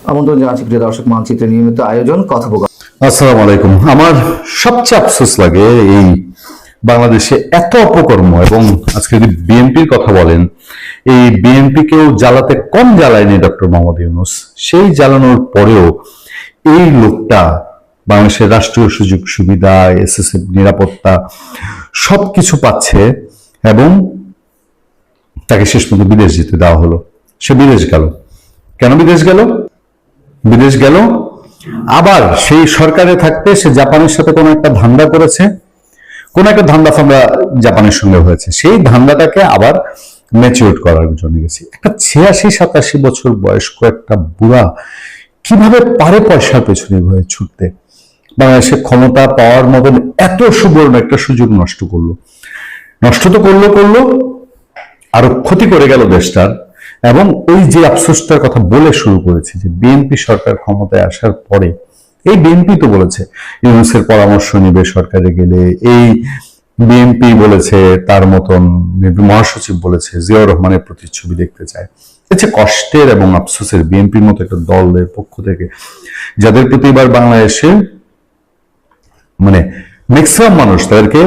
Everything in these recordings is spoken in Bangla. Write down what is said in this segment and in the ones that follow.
আমন্ত্রণ জানাচ্ছি প্রিয় দর্শক, মানচিত্রের নিয়মিত আয়োজন কথোপকথন। আসসালামু আলাইকুম। আমার সবচেয়ে আফসোস লাগে এই বাংলাদেশে এত অপকর্ম, এবং আজকে যদি বিএনপির কথা বলেন, এই বিএনপি কেও জ্বালাতে কম জ্বালায়নি ডক্টর মোহাম্মদ ইউনূস। সেই জ্বালানোর পরেও এই লোকটা বাংলাদেশের রাষ্ট্রীয় সুযোগ সুবিধা, এসএসসি নিরাপত্তা সবকিছু পাচ্ছে, এবং তাকে শেষ পর্যন্ত বিদেশ যেতে দেওয়া হলো। সে বিদেশ গেল। কেন বিদেশ গেল? বিদেশ গেল আবার সেই সরকারে থাকতে সে জাপানের সাথে কোনো একটা ধান্দা করেছে, কোন একটা ধান্দা ফান্দা জাপানের সঙ্গে হয়েছে, সেই ধান্দাটাকে আবার ম্যাচিউর করার জন্য গেছে। একটা 86-87 বছর বয়স্ক একটা বুড়া কিভাবে পারে পয়সার পেছনে হয়ে ছুটতে? বাংলাদেশে ক্ষমতা পাওয়ার মতন এত সুবর্ণ একটা সুযোগ নষ্ট করলো। নষ্ট তো করলো, আরো ক্ষতি করে গেল দেশটার। এবং ওই যে আফসোসটার কথা বলে শুরু করেছে, যে বিএনপি সরকার ক্ষমতায় আসার পরে, এই বিএনপি তো বলেছে ইউনূসের পরামর্শ নিবে সরকারে গেলে, এই বিএনপি বলেছে, তার মতন মহাসচিব বলেছে জিয়াউর রহমানের প্রতিচ্ছবি দেখতে চায়। হচ্ছে কষ্টের এবং আফসোসের বিএনপির মতো একটা দলের পক্ষ থেকে, যাদের প্রতি এবার বাংলাদেশে ম্যাক্সিমাম মানুষ তাদেরকে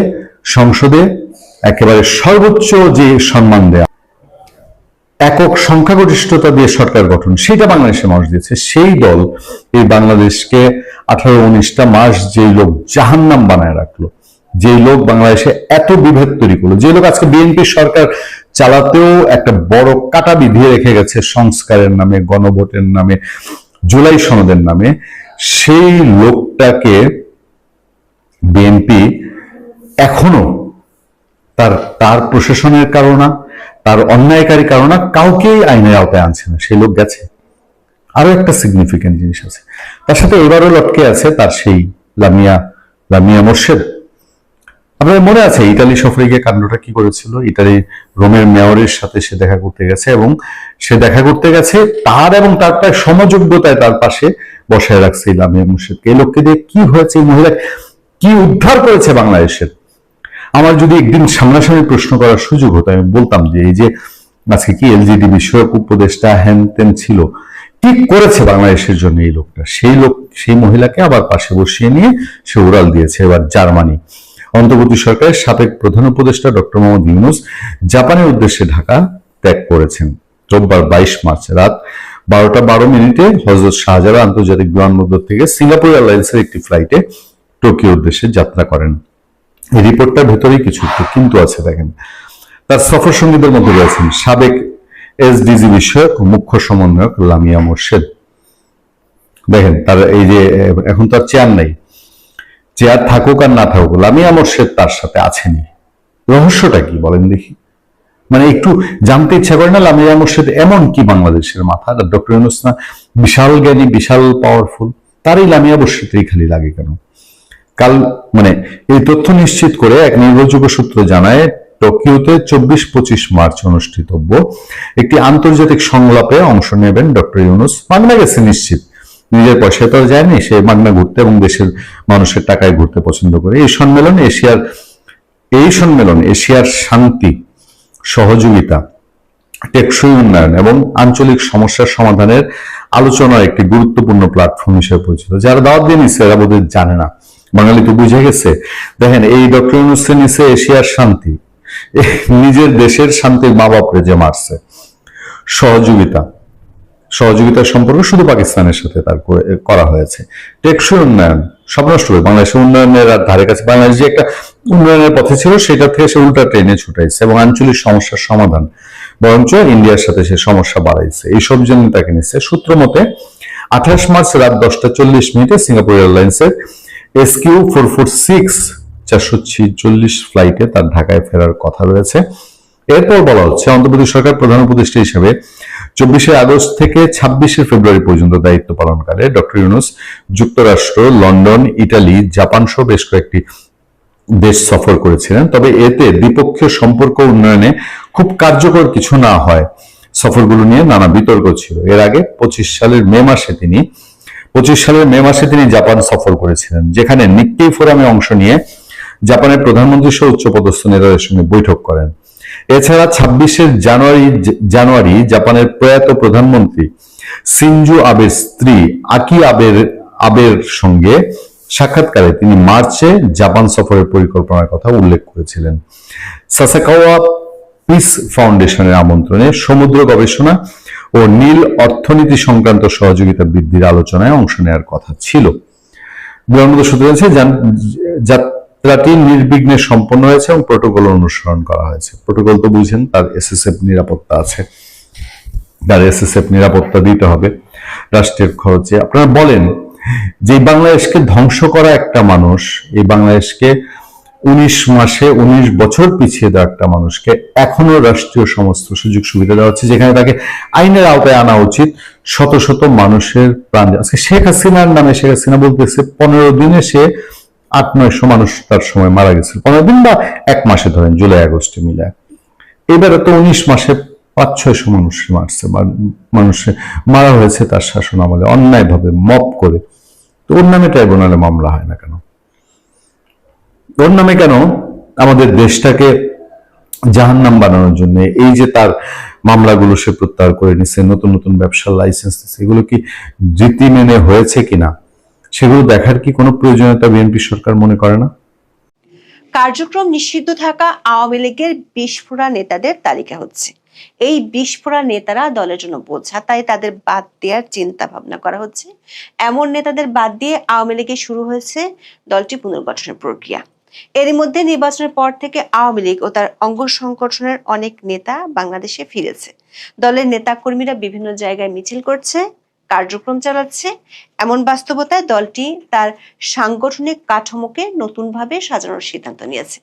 সংসদে একেবারে সর্বোচ্চ যে সম্মান দেয়া, একক সংখ্যাগরিষ্ঠতা দিয়ে সরকার গঠন, সেটা বাংলাদেশের মানুষ দিয়েছে। সেই দল এই বাংলাদেশকে 18-19টা মাস যেই লোক জাহান্নাম বানায় রাখলো, যেই লোক বাংলাদেশে এত বিভেদ তৈরি করলো, যে লোক আজকে বিএনপি সরকার চালাতেও একটা বড় কাটা বিধিয়ে রেখে গেছে সংস্কারের নামে, গণভোটের নামে, জুলাই সনদের নামে, সেই লোকটাকে বিএনপি এখনো তার প্রশাসনের কারণে, তার অন্যায়কারী কারণে কাউকেই আইনের আওতায় আনছে না। সেই লোক গেছে। আরো একটা সিগনিফিকেন্ট জিনিস আছে, তার সাথে এবারও লটকে আছে তার সেই লামিয়া মোর্শেদ। আপনাদের মনে আছে ইতালি সফরে গিয়ে কাণ্ডটা কি করেছিল? ইতালি রোমের মেয়রের সাথে সে দেখা করতে গেছে, এবং সে দেখা করতে গেছে তার এবং তার প্রায় সমযোগ্যতায় তার পাশে বসায় রাখছে এই লামিয়া মোর্শেদকে। এই লোককে দিয়ে কি হয়েছে? এই মহিলা কি উদ্ধার করেছে বাংলাদেশের? আমার যদি একদিন সামনাসামনি প্রশ্ন করার সুযোগ হতো, আমি বলতাম যে এই যে আজকে কি এলজিডি বিষয়ক উপদেষ্টা হ্যান ত্যান ছিল, কি করেছে বাংলাদেশের জন্য এই লোকটা? সেই মহিলাকে আবার পাশে বসিয়ে নিয়ে সে উড়াল দিয়েছে এবার জার্মানি। অন্তর্বর্তী সরকারের সাবেক প্রধান উপদেষ্টা ডক্টর মোহাম্মদ ইউনূস জাপানের উদ্দেশ্যে ঢাকা ত্যাগ করেছেন রোববার 22 মার্চ রাত 12টা 12 মিনিটে হযরত শাহজালাল আন্তর্জাতিক বিমানবন্দর থেকে সিঙ্গাপুর এয়ারলাইন্সের একটি ফ্লাইটে টোকিও উদ্দেশ্যে যাত্রা করেন। এই রিপোর্টটার ভেতরেই কিছু কিন্তু আছে, দেখেন। তার সফর সঙ্গীদের মধ্যে রয়েছেন সাবেক এসডিজি বিষয়ক মুখ্য সমন্বয়ক লামিয়া মোর্শেদ। দেখেন তার এই যে এখন তার চেয়ার নাই, চেয়ার থাকুক আর না থাকুক, লামিয়া মোর্শেদ তার সাথে আছেনি। রহস্যটা কি বলেন দেখি? একটু জানতে ইচ্ছা করে না লামিয়া মোর্শেদ এমন কি বাংলাদেশের মাথা? ডক্টর ইউনূস না বিশাল জ্ঞানী, বিশাল পাওয়ারফুল, তারই লামিয়া মোর্শেদই খালি লাগে কেন? কাল এই তথ্য নিশ্চিত করে এক নির্ভরযোগ্য সূত্র জানায়, টোকিওতে 24-25 মার্চ অনুষ্ঠিতব্য একটি আন্তর্জাতিক সংলাপে অংশ নেবেন ডক্টর ইউনূস। মাগনা গেছে নিশ্চিত, নিজের পয়সায় তো যায়নি, সে মাগনা ঘুরতে এবং দেশের মানুষের টাকায় ঘুরতে পছন্দ করে। এই সম্মেলন এশিয়ার শান্তি, সহযোগিতা, টেকসই উন্নয়ন এবং আঞ্চলিক সমস্যার সমাধানের আলোচনার একটি গুরুত্বপূর্ণ প্ল্যাটফর্ম হিসেবে পরিচিত। যারা দাওয়াত দিয়ে নিচ্ছে এরা বোধহয় জানে না, বাঙালি তো বুঝে গেছে। দেখেন এই ডক্টর ইউনূসের নিচে এশিয়ার শান্তি, নিজের দেশের শান্তির মা বাপরে যে মারছে। সহযোগিতার সম্পর্ক শুধু পাকিস্তানের সাথে তার করা হয়েছে। টেকসই উন্নয়ন, সব নষ্ট হবে বাংলাদেশের উন্নয়নের ধারে কাছে। বাংলাদেশ যে একটা উন্নয়নের পথে ছিল সেটা থেকে সে উল্টা ট্রেনে ছুটাইছে, এবং আঞ্চলিক সমস্যার সমাধান বরঞ্চ ইন্ডিয়ার সাথে সে সমস্যা বাড়াইছে। এইসব জন্য তাকে নিচ্ছে। সূত্র মতে 28 মার্চ রাত 10টা 40 মিনিটে সিঙ্গাপুর এয়ারলাইন্সের SQ446 446 ফ্লাইটে তার ঢাকায় ফেরার কথা রয়েছে। এরপর বলা হচ্ছে অন্তর্বর্তী সরকার প্রধান উপদেষ্টা হিসেবে 24শে আগস্ট থেকে 26শে ফেব্রুয়ারি পর্যন্ত দায়িত্ব পালনকালে ডক্টর ইউনূস যুক্তরাষ্ট্র, লন্ডন, ইটালি, জাপান সহ বেশ কয়েকটি দেশ সফর করেছিলেন। তবে এতে দ্বিপক্ষীয় সম্পর্ক উন্নয়নে খুব কার্যকর কিছু না হয়, সফরগুলো নিয়ে নানা বিতর্ক ছিল। এর আগে 25 সালের মে মাসে তিনি জাপান সফর করেছিলেন, যেখানে নিক্কেই ফোরামে অংশ নিয়ে জাপানের প্রধানমন্ত্রী সহ উচ্চপদস্থ নেতাদের সঙ্গে বৈঠক করেন। এছাড়া 26শে জানুয়ারি জাপানের প্রয়াত প্রধানমন্ত্রী সিনজু আবের স্ত্রী আকি আবের সঙ্গে সাক্ষাৎকারে তিনি মার্চে জাপান সফরের পরিকল্পনার কথা উল্লেখ করেছিলেন। সাসাকাওয়া পিস ফাউন্ডেশনের আমন্ত্রণে সমুদ্র গবেষণা ও নীল অর্থনীতি সংক্রান্ত সহযোগিতা বৃদ্ধির আলোচনায় অংশ নেওয়ার কথা ছিল। বিমানবন্দর সূত্র জানিয়েছে যাত্রাটি নির্বিঘ্নে সম্পন্ন হয়েছে এবং প্রোটোকল অনুসরণ করা হয়েছে। প্রোটোকল তো বুঝেন, তার এসএসএফ নিরাপত্তা আছে, তার এসএসএফ নিরাপত্তা দিতে হবে রাষ্ট্রের খরচে। আপনারা বলেন যে বাংলাদেশকে ধ্বংস করা একটা মানুষ, এই বাংলাদেশকে 19 মাসে 19 বছর পিছিয়ে দেওয়া একটা মানুষকে এখনো রাষ্ট্রীয় সমস্ত সুযোগ সুবিধা দেওয়া হচ্ছে, যেখানে তাকে আইনের আওতায় আনা উচিত। শত শত মানুষের প্রাণ, আজকে শেখ হাসিনার নামে শেখ হাসিনা বলতেছে 15 দিনে সে 800-900 মানুষ তার সময় মারা গেছিল, 15 দিন বা 1 মাসে ধরেন, জুলাই আগস্টে মিলে। এবারে তো 19 মাসে 500-600 মানুষ মারছে, মানুষে মারা হয়েছে তার শাসন আমলে অন্যায় ভাবে মব করে। তো ওর নামে ট্রাইব্যুনালে মামলা হয় না কেন? ওর নামে কেন আমাদের দেশটাকে জাহান্নাম বানানোর জন্য এই যে তার মামলাগুলো সে প্রত্যাহার করে নিচ্ছে, নতুন নতুন ব্যবসার লাইসেন্স দিচ্ছে, এগুলো কি রীতি মেনে হয়েছে কিনা সেগুলো দেখার কি কোনো প্রয়োজনীয়তা বিএনপি সরকার মনে করে না? কার্যক্রম নিষিদ্ধ থাকা আওয়ামী লীগের বিস্ফোরা নেতাদের তালিকা হচ্ছে। এই বিস্ফোরা নেতারা দলের জন্য বোঝা, তাই তাদের বাদ দেওয়ার চিন্তা ভাবনা করা হচ্ছে। এমন নেতাদের বাদ দিয়ে আওয়ামী লীগে শুরু হয়েছে দলটি পুনর্গঠনের প্রক্রিয়া। এরই মধ্যে নির্বাচনের পর থেকে আওয়ামী লীগ ও তার অঙ্গ সংগঠনের অনেক নেতা বাংলাদেশে ফিরেছে। দলের নেতা কর্মীরা বিভিন্ন জায়গায় মিছিল করছে, কার্যক্রম চালাচ্ছে। এমন বাস্তবতায় দলটি তার সাংগঠনিক কাঠামোকে নতুনভাবে সাজানোর সিদ্ধান্ত নিয়েছে।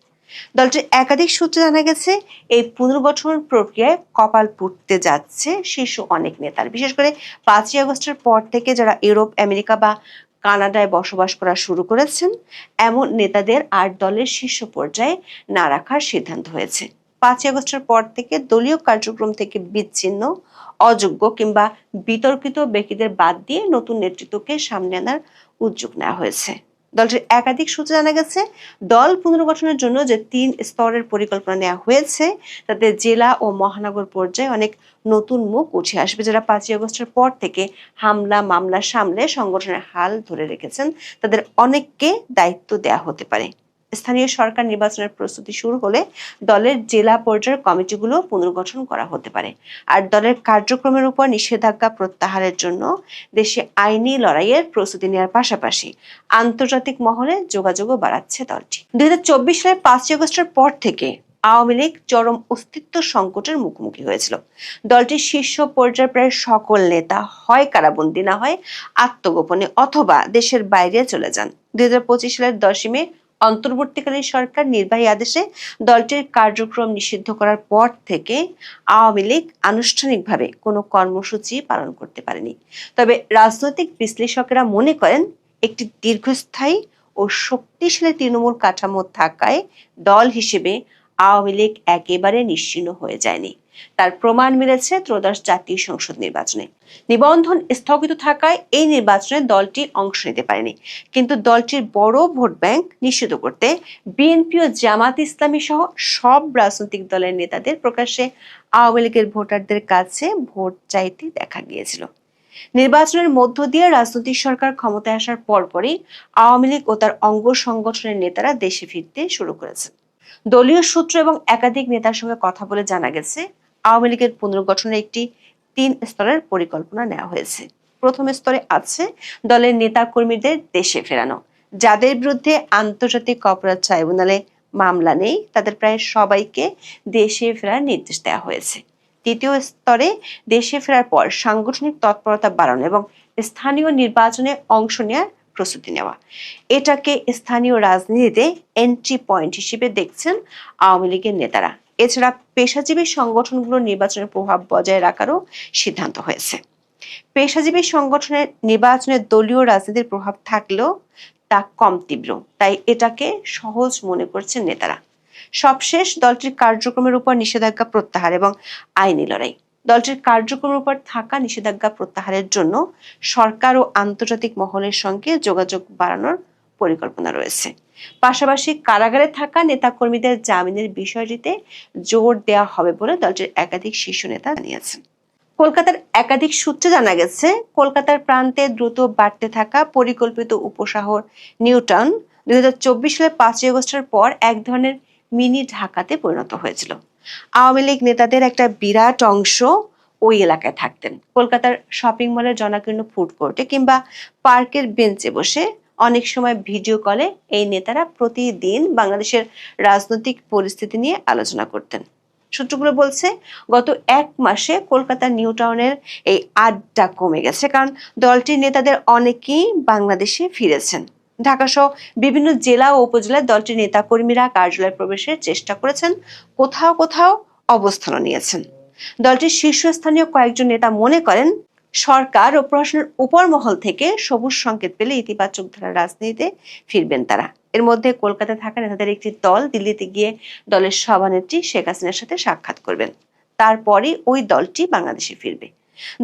দলটির একাধিক সূত্রে জানা গেছে, এই পুনর্গঠন প্রক্রিয়ায় কপাল পুড়তে যাচ্ছে শীর্ষ অনেক নেতার। বিশেষ করে 5ই আগস্টের পর থেকে যারা ইউরোপ, আমেরিকা বা কানাডায় বসবাস করা শুরু করেছেন, এমন নেতাদের আর দলের শীর্ষ পর্যায়ে না রাখার সিদ্ধান্ত হয়েছে। 5ই আগস্টের পর থেকে দলীয় কার্যক্রম থেকে বিচ্ছিন্ন, অযোগ্য কিংবা বিতর্কিত ব্যক্তিদের বাদ দিয়ে নতুন নেতৃত্বকে সামনে আনার উদ্যোগ নেওয়া হয়েছে। দলটির একাধিক সূত্রে জানা গেছে, দল পুনর্গঠনের জন্য যে 3 স্তরের পরিকল্পনা নেওয়া হয়েছে, তাতে জেলা ও মহানগর পর্যায়ে অনেক নতুন মুখ উঠে আসবে, যারা 5ই আগস্টের পর থেকে হামলা মামলা সামলে সংগঠনের হাল ধরে রেখেছেন। তাদের অনেককে দায়িত্ব দেওয়া হতে পারে। স্থানীয় সরকার নির্বাচনের প্রস্তুতি শুরু হলে দলের জেলা পর্যায়ের কমিটিগুলো পুনর্গঠন করা হতে পারে। আর দলের কার্যক্রমের উপর নিষেধাজ্ঞা প্রত্যাহারের জন্য দেশে আইনি লড়াইয়ের প্রস্তুতি নেওয়ার পাশাপাশি আন্তর্জাতিক মহলে যোগাযোগও বাড়াচ্ছে দলটি। 2024 সালের 5ই আগস্টের পর থেকে আওয়ামী লীগ চরম অস্তিত্ব সংকটের মুখোমুখি হয়েছিল। দলটির শীর্ষ পর্যায়ের প্রায় সকল নেতা হয় কারাবন্দী, না হয় আত্মগোপনে অথবা দেশের বাইরে চলে যান। 2025 সালের 10ই মে অন্তর্বর্তীকালীন সরকার নির্বাহী আদেশে দলটির কার্যক্রম নিষিদ্ধ করার পর থেকে আওয়ামী লীগ আনুষ্ঠানিকভাবে কোনো কর্মসূচি পালন করতে পারেনি। তবে রাজনৈতিক বিশ্লেষকেরা মনে করেন, একটি দীর্ঘস্থায়ী ও শক্তিশালী তৃণমূল কাঠামো থাকায় দল হিসেবে আওয়ামী লীগ একেবারে নিশ্চিহ্ন হয়ে যায়নি। তার প্রমাণ মিলেছে ত্রয়োদশ জাতীয় সংসদ নির্বাচনে। নিবন্ধন স্থগিত থাকায় এই নির্বাচনে দলটি অংশ নিতে পারেনি, কিন্তু দলটির বড় ভোট ব্যাংক নিশ্চিত করতে বিএনপি ও জামাত ইসলামী সহ সব রাজনৈতিক দলের নেতাদের প্রকাশ্যে আওয়ামী লীগের ভোটারদের কাছে ভোট চাইতে দেখা গিয়েছিল। নির্বাচনের মধ্য দিয়ে রাজনৈতিক সরকার ক্ষমতায় আসার পরপরই আওয়ামী লীগ ও তার অঙ্গ সংগঠনের নেতারা দেশে ফিরতে শুরু করেছে। দলীয় সূত্র এবং একাধিক নেতার সঙ্গে কথা বলে জানা গেছে, আওয়ামী লীগের পুনর্গঠনের একটি 3 স্তরের পরিকল্পনা নেওয়া হয়েছে। প্রথম স্তরে আছে দলের নেতা কর্মীদের দেশে ফেরানো। যাদের বিরুদ্ধে আন্তর্জাতিক অপরাধ ট্রাইব্যুনালে মামলা নেই, তাদের প্রায় সবাইকে দেশে ফেরার নির্দেশ দেওয়া হয়েছে। দ্বিতীয় স্তরে দেশে ফেরার পর সাংগঠনিক তৎপরতা বাড়ানো এবং স্থানীয় নির্বাচনে অংশ নেওয়ার প্রস্তুতি নেওয়া। এটাকে স্থানীয় রাজনীতিতে এন্ট্রি পয়েন্ট হিসেবে দেখছেন আওয়ামী লীগের নেতারা। এছাড়া পেশাজীবী সংগঠনগুলোর নির্বাচনের প্রভাব বজায় রাখারও সিদ্ধান্ত হয়েছে। পেশাজীবী সংগঠনের নির্বাচনে দলীয় রাজনীতির প্রভাব থাকলেও তা কম তীব্র, তাই এটাকে সহজ মনে করছেন নেতারা। সবশেষ দলটির কার্যক্রমের উপর নিষেধাজ্ঞা প্রত্যাহার এবং আইনি লড়াই। দলটির কার্যক্রমের উপর থাকা নিষেধাজ্ঞা প্রত্যাহারের জন্য সরকার ও আন্তর্জাতিক মহলের সঙ্গে যোগাযোগ বাড়ানোর পরিকল্পনা রয়েছে। পাশাপাশি কারাগারে থাকা নেতাকর্মীদের জামিনের বিষয়টিতে জোর দেওয়া হবে বলে দলটির একাধিক শীর্ষ নেতা জানিয়েছেন। কলকাতার একাধিক সূত্রে জানা গেছে, কলকাতার প্রান্তে দ্রুত বাড়তে থাকা পরিকল্পিত উপশহর নিউ টাউন 2024 সালের 5ই আগস্টের পর এক ধরনের মিনি ঢাকাতে পরিণত হয়েছিল। আওয়ামী লীগ নেতাদের একটা বিরাট অংশ ওই এলাকায় থাকতেন। কলকাতার শপিং মলের জনাকীর্ণ ফুড কোর্টে কিংবা পার্কের বেঞ্চে বসে অনেক সময় ভিডিও কলে এই নেতারা প্রতিদিন বাংলাদেশের রাজনৈতিক পরিস্থিতি নিয়ে আলোচনা করতেন। সূত্রগুলো বলছে, গত 1 মাসে কলকাতার নিউ টাউনের এই আড্ডা কমে গেছে, কারণ দলটির নেতাদের অনেকেই বাংলাদেশে ফিরেছেন। ঢাকা সহ বিভিন্ন জেলা ও উপজেলায় দলটির নেতাকর্মীরা কার্যালয়ে প্রবেশের চেষ্টা করেছেন, কোথাও কোথাও অবস্থানও নিয়েছেন। দলটির শীর্ষস্থানীয় কয়েকজন নেতা মনে করেন, সরকার ও প্রশাসনের উপর মহল থেকে সবুজ সংকেত পেলে ইতিবাচক ধারার রাজনীতিতে ফিরবেন তারা। এর মধ্যে কলকাতায় থাকা নেতাদের একটি দল দিল্লিতে গিয়ে দলের সভানেত্রী শেখ হাসিনার সাথে সাক্ষাৎ করবেন। তারপরই ওই দলটি বাংলাদেশে ফিরবে।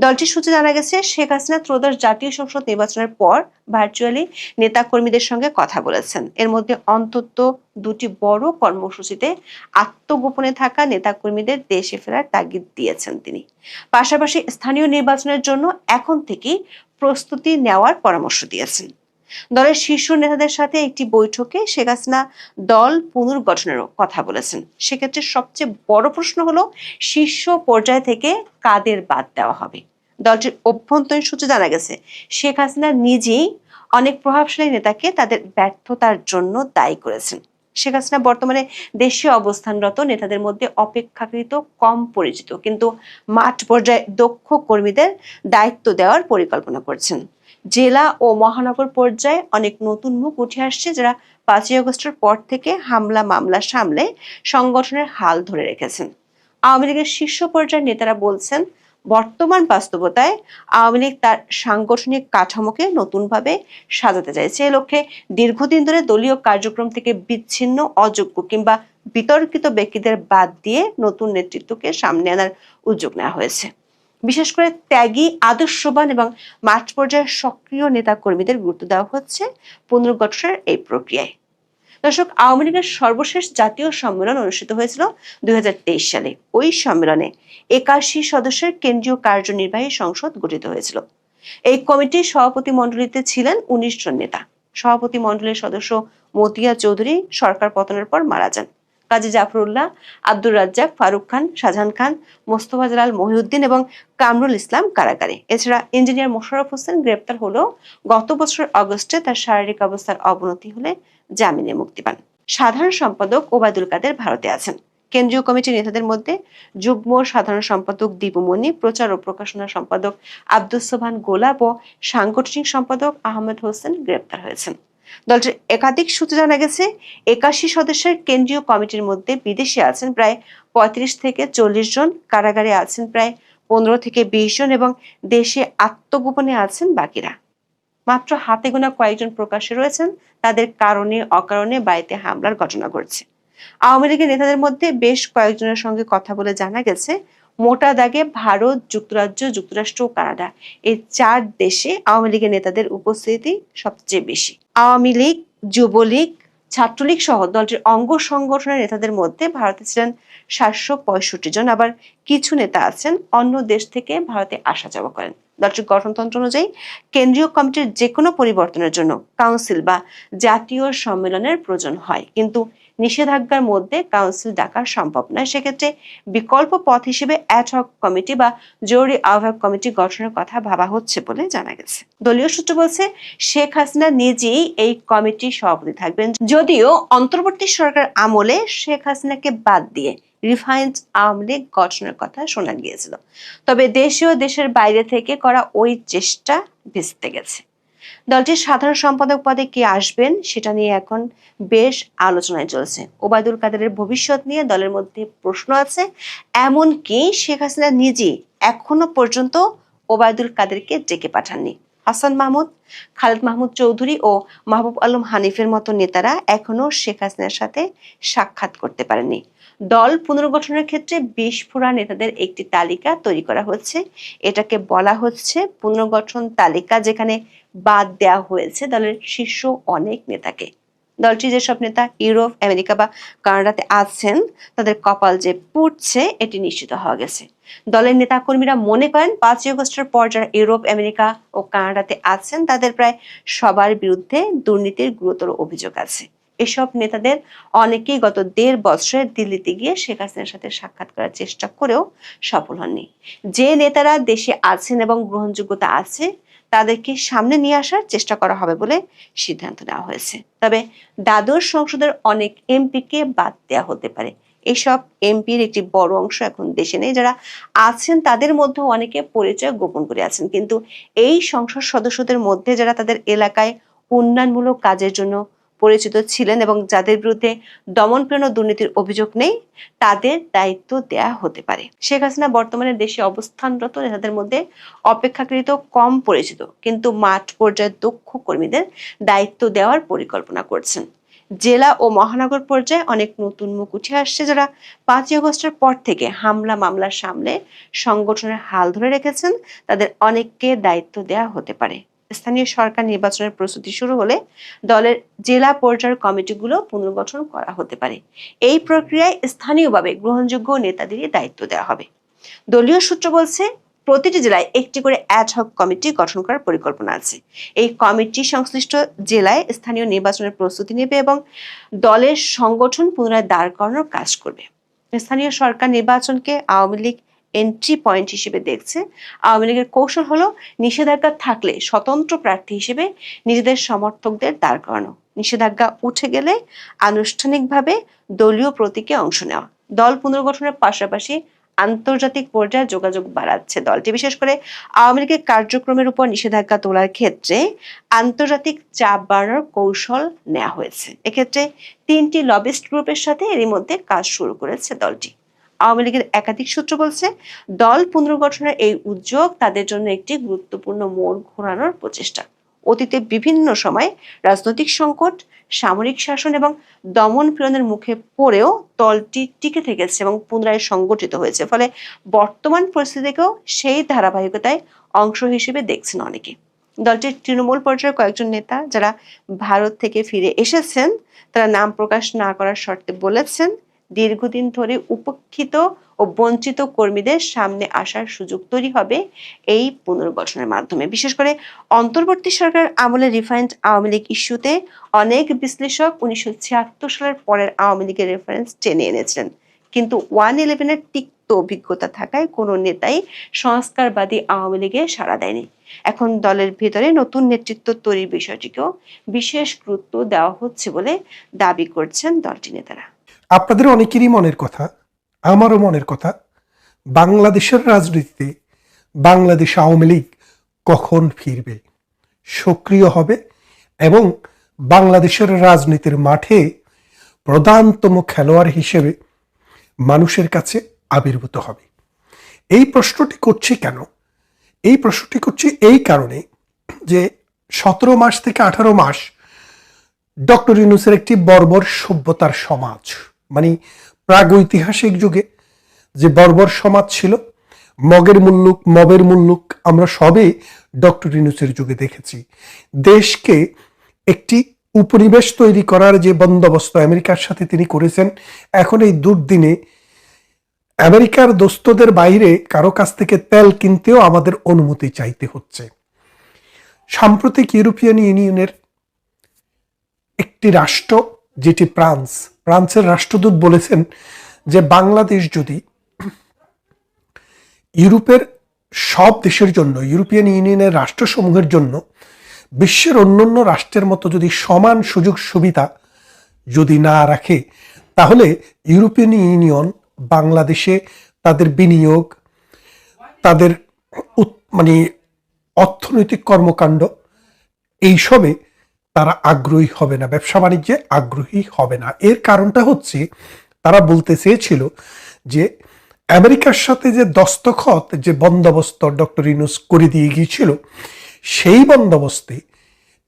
দলটির সূত্রে জানা গেছে, শেখ হাসিনা ত্রয়োদশ জাতীয় সংসদ নির্বাচনের পর ভার্চুয়ালি নেতাকর্মীদের সঙ্গে কথা বলেছেন। এর মধ্যে অন্তত 2টি বড় কর্মসূচিতে আত্মগোপনে থাকা নেতাকর্মীদের দেশে ফেরার তাগিদ দিয়েছেন তিনি। পাশাপাশি স্থানীয় নির্বাচনের জন্য এখন থেকেই প্রস্তুতি নেওয়ার পরামর্শ দিয়েছেন। দলের শীর্ষ নেতাদের সাথে একটি বৈঠকে শেখ হাসিনা দল পুনর্গঠনেরও কথা বলেছেন। সেক্ষেত্রে সবচেয়ে বড় প্রশ্ন হলো, শীর্ষ পর্যায় থেকে কাদের বাদ দেওয়া হবে। দলটির অভ্যন্তরীণ সূত্রে জানা গেছে, শেখ হাসিনা নিজেই অনেক প্রভাবশালী নেতাকে তাদের ব্যর্থতার জন্য দায়ী করেছেন। শেখ হাসিনা বর্তমানে দেশে অবস্থানরত নেতাদের মধ্যে অপেক্ষাকৃত কম পরিচিত কিন্তু মাঠ পর্যায়ে দক্ষ কর্মীদের দায়িত্ব দেওয়ার পরিকল্পনা করছেন। জেলা ও মহানগর পর্যায়ে অনেক নতুন মুখ উঠে আসছে, যারা 5ই আগস্টের পর থেকে হামলা মামলা সামলে সংগঠনের হাল ধরে রেখেছেন। আওয়ামী লীগের শীর্ষ পর্যায়ের নেতারা বলছেন, বর্তমান বাস্তবতায় আওয়ামী লীগ তার সাংগঠনিক কাঠামোকে নতুনভাবে সাজাতে চাইছে। এ লক্ষ্যে দীর্ঘদিন ধরে দলীয় কার্যক্রম থেকে বিচ্ছিন্ন, অযোগ্য কিংবা বিতর্কিত ব্যক্তিদের বাদ দিয়ে নতুন নেতৃত্বকে সামনে আনার উদ্যোগ নেওয়া হয়েছে। বিশেষ করে ত্যাগী, আদর্শবান এবং মাঠ পর্যায়ের সক্রিয় নেতা কর্মীদের গুরুত্ব দেওয়া হচ্ছে পুনর্গঠনের এই প্রক্রিয়ায়। দর্শক, আওয়ামী লীগের সর্বশেষ জাতীয় সম্মেলন অনুষ্ঠিত হয়েছিল 2023 সালে। ওই সম্মেলনে 81 সদস্যের কেন্দ্রীয় কার্যনির্বাহী সংসদ গঠিত হয়েছিল। এই কমিটির সভাপতি মণ্ডলীতে ছিলেন 19 জন নেতা। সভাপতি মণ্ডলীর সদস্য মতিয়া চৌধুরী সরকার পতনের পর মারা যান। কাজী জাফরুল্লাহ, আব্দুর রাজ্জাক, ফারুক খান, শাহজাহান খান, মোস্তফা জালাল মহিউদ্দিন এবং কামরুল ইসলাম কারাগারে। এছাড়া ইঞ্জিনিয়ার মোশাররফ হোসেন গ্রেপ্তার হলেও গত বছর আগস্টে তার শারীরিক অবস্থার অবনতি হলে জামিনে মুক্তি পান। সাধারণ সম্পাদক ওবায়দুল কাদের ভারতে আছেন। কেন্দ্রীয় কমিটির নেতাদের মধ্যে যুগ্ম সাধারণ সম্পাদক দীপুমণি, প্রচার ও প্রকাশনা সম্পাদক আব্দুস সোবহান গোলাপ ও সাংগঠনিক সম্পাদক আহমেদ হোসেন গ্রেপ্তার হয়েছেন। দলটির একাধিক সূত্রে জানা গেছে, 81 সদস্যের কেন্দ্রীয় কমিটির মধ্যে বিদেশে আছেন প্রায় 35 থেকে 40 জন, কারাগারে আছেন প্রায় 15 থেকে 20 জন এবং দেশে আত্মগোপনে আছেন বাকিরা। মাত্র হাতে গোনা কয়েকজন প্রকাশ্যে রয়েছেন, তাদের কারণে অকারণে বাড়িতে হামলার ঘটনা ঘটছে। আওয়ামী লীগের নেতাদের মধ্যে বেশ কয়েকজনের সঙ্গে কথা বলে জানা গেছে, মোটা দাগে ভারত, যুক্তরাজ্য, যুক্তরাষ্ট্র ও কানাডা, এই 4 দেশে আওয়ামী লীগের নেতাদের উপস্থিতি সবচেয়ে বেশি। আওয়ামী লীগ, যুবলীগ, ছাত্রলীগ সহ দলটির অঙ্গ সংগঠনের নেতাদের মধ্যে ভারতে ছিলেন 765 জন। আবার কিছু নেতা আছেন অন্য দেশ থেকে ভারতে আসা যাওয়া করেন। দলটির গঠনতন্ত্র অনুযায়ী কেন্দ্রীয় কমিটির যে কোনো পরিবর্তনের জন্য কাউন্সিল বা জাতীয় সম্মেলনের প্রয়োজন হয়, কিন্তু নিষেধাজ্ঞার মধ্যে কাউন্সিল ডাকা সম্ভব নয়। সেক্ষেত্রে বিকল্প পথ হিসেবে অ্যাডহক কমিটি বা জরুরি আহ্বায়ক কমিটি গঠনের কথা ভাবা হচ্ছে বলে জানা গেছে। দলীয় সূত্র বলছে, শেখ হাসিনা নিজেই এই কমিটির সভাপতি থাকবেন, যদিও অন্তর্বর্তী সরকার আমলে শেখ হাসিনাকে বাদ দিয়ে রিফাইন্ড আওয়ামী লীগ গঠনের কথা শোনা গিয়েছিল। তবে দেশে ও দেশের বাইরে থেকে করা ওই চেষ্টা ভেস্তে গেছে। দলটির সাধারণ সম্পাদক পদে কে আসবেন সেটা নিয়ে এখন বেশ আলোচনায় চলছে। ওবায়দুল কাদেরের ভবিষ্যৎ নিয়ে দলের মধ্যে প্রশ্ন আছে। এমনকি শেখ হাসিনা নিজেই এখনো পর্যন্ত ওবায়দুল কাদেরকে ডেকে পাঠাননি। হাসান মাহমুদ, খালেদ মাহমুদ চৌধুরী ও মাহবুব আলম হানিফের মতো নেতারা এখনো শেখ হাসিনার সাথে সাক্ষাৎ করতে পারেননি। দল পুনর্গঠনের ক্ষেত্রে বিস্ফোরা নেতাদের একটি তালিকা তৈরি করা হচ্ছে। এটাকে বলা হচ্ছে পুনর্গঠন তালিকা, যেখানে বাদ দেওয়া হয়েছে দলের শীর্ষ অনেক নেতাকে। দলটির যেসব নেতা ইউরোপ, আমেরিকা বা কানাডাতে আছেন, তাদের কপাল যে পুড়ছে এটি নিশ্চিত হওয়া গেছে। দলের নেতাকর্মীরা মনে করেন 5ই আগস্টের পর যারা ইউরোপ, আমেরিকা ও কানাডাতে আছেন তাদের প্রায় সবার বিরুদ্ধে দুর্নীতির গুরুতর অভিযোগ আছে। এসব নেতাদের অনেকেই গত 1.5 বছরে দিল্লিতে গিয়ে শেখ হাসিনার সাথে সাক্ষাৎ করার চেষ্টা করেও সফল হননি। যে নেতারা দেশে আছেন এবং গ্রহণযোগ্যতা আছে তাদেরকে সামনে নিয়ে আসার চেষ্টা করা হবে বলে সিদ্ধান্ত নেওয়া হয়েছে। তবে দ্বাদশ সংসদের অনেক এমপিকে বাদ দেওয়া হতে পারে। এইসব এমপির একটি বড় অংশ এখন দেশে নেই। যারা আছেন তাদের মধ্যে অনেকে পরিচয় গোপন করে আছেন, কিন্তু এই সংসদ সদস্যদের মধ্যে যারা তাদের এলাকায় উন্নয়নমূলক কাজের জন্য পরিচিত ছিলেন এবং যাদের বিরুদ্ধে দমনপীড়ন ও দুর্নীতির অভিযোগ নেই তাদের দায়িত্ব দেয়া হতে পারে। শেখ হাসিনা বর্তমানে দেশে অবস্থানরত নেতাদের মধ্যে অপেক্ষাকৃত কম পরিচিত কিন্তু মাঠ পর্যায়ের দক্ষ কর্মীদের দায়িত্ব দেওয়ার পরিকল্পনা করছেন। জেলা ও মহানগর পর্যায়ে অনেক নতুন মুখ উঠে আসছে যারা 5ই আগস্টের পর থেকে হামলা মামলার সামনে সংগঠনের হাল ধরে রেখেছেন। তাদের অনেককে দায়িত্ব দেওয়া হতে পারে। স্থানীয় সরকার নির্বাচনের প্রস্তুতি শুরু হলে দলের জেলা পর্যায়ের কমিটিগুলো পুনর্গঠন করা হতে পারে। এই প্রক্রিয়ায় স্থানীয়ভাবে গ্রহণযোগ্য নেতাদেরই দায়িত্ব দেওয়া হবে। দলীয় সূত্র বলছে প্রতিটি জেলায় একটি করে অ্যাডহক কমিটি গঠন করার পরিকল্পনা আছে। এই কমিটি সংশ্লিষ্ট জেলায় স্থানীয় নির্বাচনের প্রস্তুতি নেবে এবং দলের সংগঠন পুনরায় দাঁড় করানোর কাজ করবে। স্থানীয় সরকার নির্বাচনকে আওয়ামী লীগ এন্ট্রি পয়েন্ট হিসেবে দেখছে। আওয়ামী লীগের কৌশল হলো নিষেধাজ্ঞা থাকলে স্বতন্ত্র প্রার্থী হিসেবে নিজেদের সমর্থকদের দাঁড় করানো, নিষেধাজ্ঞা উঠে গেলে আনুষ্ঠানিকভাবে দলীয় প্রতীকে অংশ নেওয়া। দল পুনর্গঠনের পাশাপাশি আন্তর্জাতিক পর্যায়ে যোগাযোগ বাড়াচ্ছে দলটি। বিশেষ করে আওয়ামী লীগের কার্যক্রমের উপর নিষেধাজ্ঞা তোলার ক্ষেত্রে আন্তর্জাতিক চাপ বাড়ানোর কৌশল নেওয়া হয়েছে। এক্ষেত্রে 3টি লবিস্ট গ্রুপের সাথে এরই মধ্যে কাজ শুরু করেছে দলটি। আওয়ামী লীগের একাধিক সূত্র বলছে দল পুনর্গঠনের এই উদ্যোগ তাদের জন্য একটি গুরুত্বপূর্ণ মোড় ঘোরানোর প্রচেষ্টা। অতীতে বিভিন্ন সময় রাজনৈতিক সংকট, সামরিক শাসন এবং দমন পীড়নের মুখে পড়েও দলটি টিকে থেকেছে এবং পুনরায় সংগঠিত হয়েছে। ফলে বর্তমান পরিস্থিতিকেও সেই ধারাবাহিকতায় অংশ হিসেবে দেখছেন অনেকে। দলটির তৃণমূল পর্যায়ের কয়েকজন নেতা যারা ভারত থেকে ফিরে এসেছেন তারা নাম প্রকাশ না করার শর্তে বলেছেন দীর্ঘদিন ধরে উপেক্ষিত ও বঞ্চিত কর্মীদের সামনে আসার সুযোগ তৈরি হবে এই পুনর্গঠনের মাধ্যমে। বিশেষ করে অন্তর্বর্তী সরকার আমলে রিফাইন্ড আওয়ামী লীগ ইস্যুতে অনেক বিশ্লেষক 1976 সালের পরের আওয়ামী লীগের রেফারেন্স টেনে এনেছিলেন, কিন্তু 1/11-এর তিক্ত অভিজ্ঞতা থাকায় কোনো নেতাই সংস্কারবাদী আওয়ামী লীগে সাড়া দেয়নি। এখন দলের ভেতরে নতুন নেতৃত্ব তৈরির বিষয়টিকেও বিশেষ গুরুত্ব দেওয়া হচ্ছে বলে দাবি করছেন দলটির নেতারা। আপনাদের অনেকেরই মনের কথা, আমারও মনের কথা, বাংলাদেশের রাজনীতিতে বাংলাদেশ আওয়ামী লীগ কখন ফিরবে, সক্রিয় হবে এবং বাংলাদেশের রাজনীতির মাঠে প্রধানতম খেলোয়াড় হিসেবে মানুষের কাছে আবির্ভূত হবে। এই প্রশ্নটি করছি কেন? এই প্রশ্নটি করছি এই কারণে যে 17 মাস থেকে 18 মাস ডক্টর ইউনূসের একটি বর্বর সভ্যতার সমাজ, মানে প্রাগৈতিহাসিক যুগে যে বর্বর সমাজ ছিল, মগের মুল্লুক, মবের মুল্লুক, আমরা সবে ডক্টর ইউনূসের যুগে দেখেছি। দেশকে একটি উপনিবেশ তৈরি করার যে বন্দোবস্ত আমেরিকার সাথে তিনি করেছেন, এখন এই দুর্দিনে আমেরিকার দোস্তদের বাইরে কারো কাছ থেকে তেল কিনতেও আমাদের অনুমতি চাইতে হচ্ছে। সাম্প্রতিক ইউরোপিয়ান ইউনিয়নের একটি রাষ্ট্র যেটি ফ্রান্সের রাষ্ট্রদূত বলেছেন যে বাংলাদেশ যদি ইউরোপের সব দেশের জন্য, ইউরোপিয়ান ইউনিয়নের রাষ্ট্রসমূহের জন্য বিশ্বের অন্যান্য রাষ্ট্রের মতো যদি সমান সুযোগ সুবিধা যদি না রাখে, তাহলে ইউরোপিয়ান ইউনিয়ন বাংলাদেশে তাদের বিনিয়োগ, তাদের মানে অর্থনৈতিক কর্মকাণ্ড এইসবে তারা আগ্রহী হবে না, ব্যবসা বাণিজ্যে আগ্রহী হবে না। এর কারণটা হচ্ছে তারা বলতে চেয়েছিল যে আমেরিকার সাথে যে দস্তখত, যে বন্দোবস্ত ডক্টর ইউনূস করে দিয়ে গিয়েছিল, সেই বন্দোবস্তে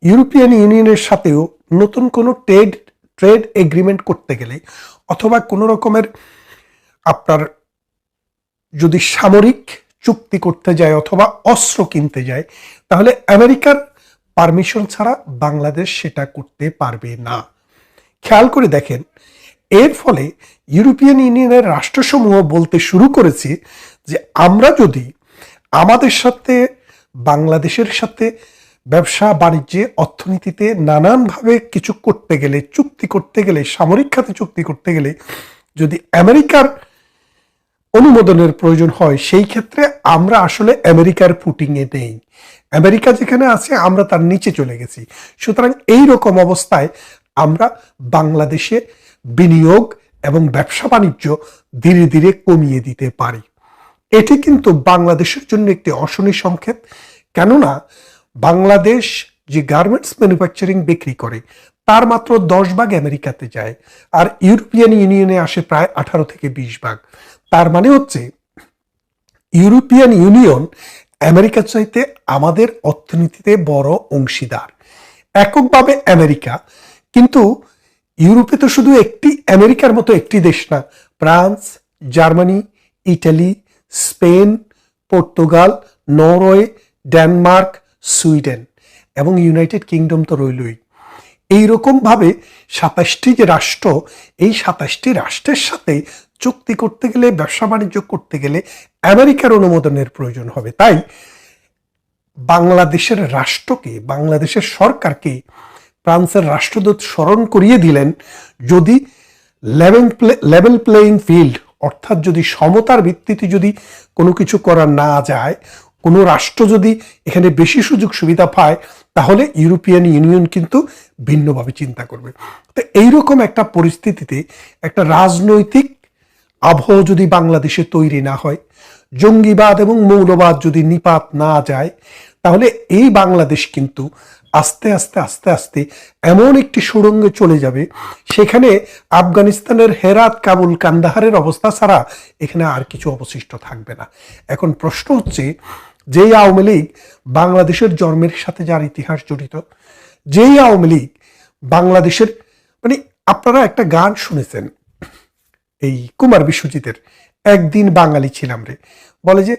ইউরোপিয়ান ইউনিয়নের সাথেও নতুন কোনো ট্রেড এগ্রিমেন্ট করতে গেলে অথবা কোনো রকমের আপনার যদি সামরিক চুক্তি করতে যায় অথবা অস্ত্র কিনতে যায়, তাহলে আমেরিকার পারমিশন ছাড়া বাংলাদেশ সেটা করতে পারবে না। খেয়াল করে দেখেন, এর ফলে ইউরোপিয়ান ইউনিয়নের রাষ্ট্রসমূহ বলতে শুরু করেছে যে আমরা যদি আমাদের সাথে বাংলাদেশের সাথে ব্যবসা বাণিজ্যে অর্থনীতিতে নানানভাবে কিছু করতে গেলে, চুক্তি করতে গেলে, সামরিক খাতে চুক্তি করতে গেলে যদি আমেরিকার অনুমোদনের প্রয়োজন হয়, সেই ক্ষেত্রে আমরা আসলে আমেরিকার ফুটিংয়ে নেই। আমেরিকা যেখানে আছে আমরা তার নিচে চলে গেছি। সুতরাং এই রকম অবস্থায় আমরা বাংলাদেশে বিনিয়োগ এবং ব্যবসা বাণিজ্য ধীরে ধীরে কমিয়ে দিতে পারি। এটি কিন্তু বাংলাদেশের জন্য একটি অশনি সংকেত। কেননা বাংলাদেশ যে গার্মেন্টস ম্যানুফ্যাকচারিং বিক্রি করে তার মাত্র 10 ভাগ আমেরিকাতে যায়, আর ইউরোপিয়ান ইউনিয়নে আসে প্রায় 18 থেকে 20 ভাগ। তার মানে হচ্ছে ইউরোপিয়ান ইউনিয়ন আমেরিকার চাইতে আমাদের অর্থনীতিতে বড় অংশীদার। এককভাবে আমেরিকা, কিন্তু ইউরোপে তো শুধু একটি আমেরিকার মতো একটি দেশ না, France, Germany, Italy, Spain, Portugal, Norway, Denmark, Sweden এবং ইউনাইটেড কিংডম তো রইলই। এইরকমভাবে 27টি যে রাষ্ট্র, এই 27টি রাষ্ট্রের সাথে চুক্তি করতে গেলে, ব্যবসা বাণিজ্য করতে গেলে আমেরিকার অনুমোদনের প্রয়োজন হবে। তাই বাংলাদেশের রাষ্ট্রকে, বাংলাদেশের সরকারকে ফ্রান্সের রাষ্ট্রদূত স্মরণ করিয়ে দিলেন, যদি লেভেল প্লেইং ফিল্ড, অর্থাৎ যদি সমতার ভিত্তিতে যদি কোনো কিছু করা না যায়, কোনো রাষ্ট্র যদি এখানে বেশি সুযোগ সুবিধা পায়, তাহলে ইউরোপিয়ান ইউনিয়ন কিন্তু ভিন্নভাবে চিন্তা করবে। তো এইরকম একটা পরিস্থিতিতে একটা রাজনৈতিক আবহাওয়া যদি বাংলাদেশে তৈরি না হয়, জঙ্গিবাদ এবং মৌলবাদ যদি নিপাত না যায়, তাহলে এই বাংলাদেশ কিন্তু আস্তে আস্তে আস্তে আস্তে এমন একটি সুড়ঙ্গে চলে যাবে, সেখানে আফগানিস্তানের হেরাত, কাবুল, কান্দাহারের অবস্থা ছাড়া এখানে আর কিছু অবশিষ্ট থাকবে না। এখন প্রশ্ন হচ্ছে, যেই আওয়ামী লীগ বাংলাদেশের জন্মের সাথে যার ইতিহাস জড়িত, যেই আওয়ামী লীগ বাংলাদেশের, মানে আপনারা একটা গান শুনেছেন এই কুমার বিশ্বজিতের, একদিন বাঙালি ছিলাম রে, বলে যে